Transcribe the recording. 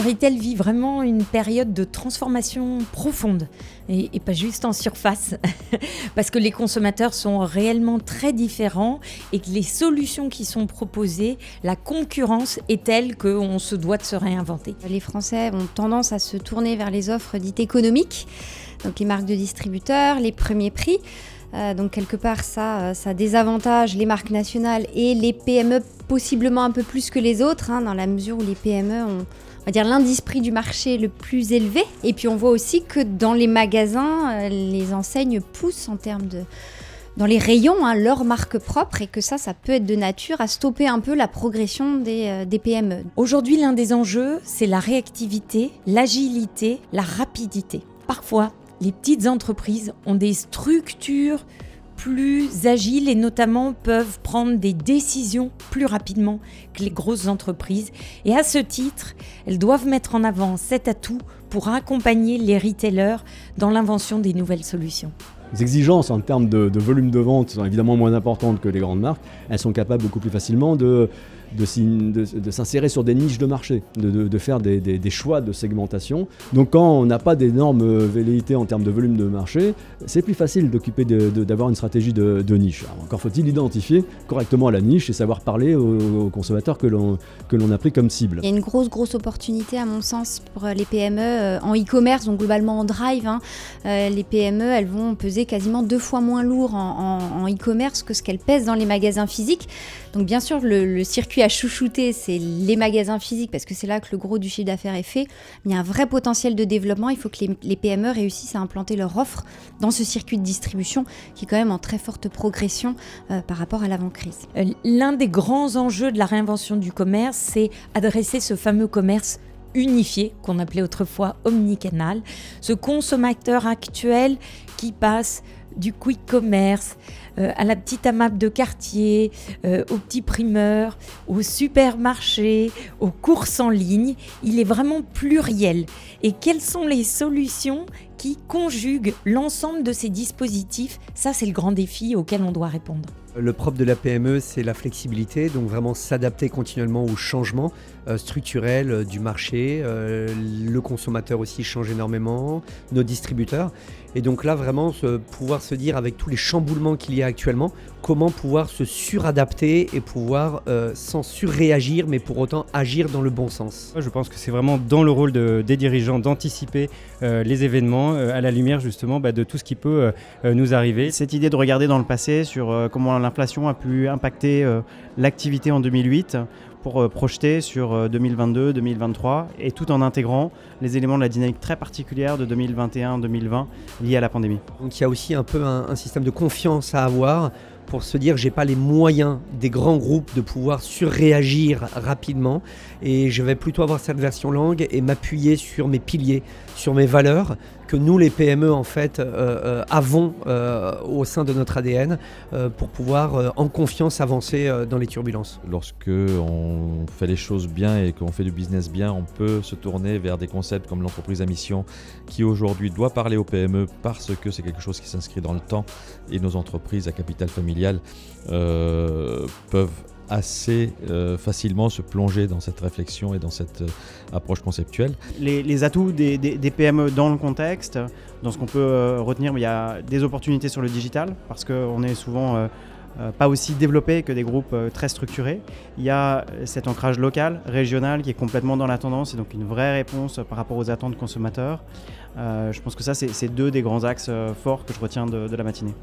retail vit vraiment une période de transformation profonde et pas juste en surface parce que les consommateurs sont réellement très différents et que les solutions qui sont proposées, la concurrence est telle qu'on se doit de se réinventer. Les Français ont tendance à se tourner vers les offres dites économiques, donc les marques de distributeurs, les premiers prix. Donc quelque part ça désavantage les marques nationales et les PME possiblement un peu plus que les autres, dans la mesure où les PME ont, on va dire, l'indice prix du marché le plus élevé. Et puis on voit aussi que dans les magasins, les enseignes poussent en termes de... dans les rayons, leur marque propre, et que ça peut être de nature à stopper un peu la progression des PME. Aujourd'hui, l'un des enjeux, c'est la réactivité, l'agilité, la rapidité. Parfois, les petites entreprises ont des structures plus agiles et notamment peuvent prendre des décisions plus rapidement que les grosses entreprises. Et à ce titre, elles doivent mettre en avant cet atout pour accompagner les retailers dans l'invention des nouvelles solutions. Les exigences en termes de volume de vente sont évidemment moins importantes que les grandes marques. Elles sont capables beaucoup plus facilement de s'insérer sur des niches de marché, de faire des choix de segmentation. Donc quand on n'a pas d'énormes velléités en termes de volume de marché, c'est plus facile d'avoir une stratégie de niche. Alors, encore faut-il identifier correctement la niche et savoir parler aux consommateurs que l'on a pris comme cible. Il y a une grosse opportunité à mon sens pour les PME en e-commerce, donc globalement en drive. Les PME, elles vont peser quasiment 2 fois moins lourd en e-commerce que ce qu'elles pèsent dans les magasins physiques. Donc bien sûr, le circuit à chouchouter, c'est les magasins physiques parce que c'est là que le gros du chiffre d'affaires est fait. Mais il y a un vrai potentiel de développement. Il faut que les PME réussissent à implanter leur offre dans ce circuit de distribution qui est quand même en très forte progression par rapport à l'avant-crise. L'un des grands enjeux de la réinvention du commerce, c'est adresser ce fameux commerce unifié qu'on appelait autrefois omnicanal. Ce consommateur actuel qui passe du quick commerce à la petite AMAP de quartier, au petit primeur, au supermarché, aux courses en ligne. Il est vraiment pluriel. Et quelles sont les solutions qui conjuguent l'ensemble de ces dispositifs ? Ça, c'est le grand défi auquel on doit répondre. Le propre de la PME, c'est la flexibilité, donc vraiment s'adapter continuellement aux changements structurels du marché. Le consommateur aussi change énormément, nos distributeurs. Et donc là, vraiment, pouvoir se dire, avec tous les chamboulements qu'il y a actuellement, comment pouvoir se suradapter et pouvoir sans surréagir, mais pour autant agir dans le bon sens. Je pense que c'est vraiment dans le rôle des dirigeants d'anticiper les événements à la lumière justement de tout ce qui peut nous arriver. Cette idée de regarder dans le passé sur comment l'inflation a pu impacter l'activité en 2008 pour projeter sur 2022, 2023 et tout en intégrant les éléments de la dynamique très particulière de 2021-2020 liés à la pandémie. Donc il y a aussi un peu un système de confiance à avoir pour se dire j'ai pas les moyens des grands groupes de pouvoir surréagir rapidement et je vais plutôt avoir cette version langue et m'appuyer sur mes piliers, sur mes valeurs que nous les PME en fait avons au sein de notre ADN pour pouvoir en confiance avancer dans les turbulences. Lorsque on fait les choses bien et qu'on fait du business bien, on peut se tourner vers des concepts comme l'entreprise à mission qui aujourd'hui doit parler aux PME parce que c'est quelque chose qui s'inscrit dans le temps et nos entreprises à capital familial peuvent assez facilement se plonger dans cette réflexion et dans cette approche conceptuelle. Les atouts des PME dans le contexte, dans ce qu'on peut retenir, il y a des opportunités sur le digital parce qu'on est souvent pas aussi développé que des groupes très structurés. Il y a cet ancrage local, régional qui est complètement dans la tendance et donc une vraie réponse par rapport aux attentes consommateurs. Je pense que ça, c'est 2 des grands axes forts que je retiens de la matinée.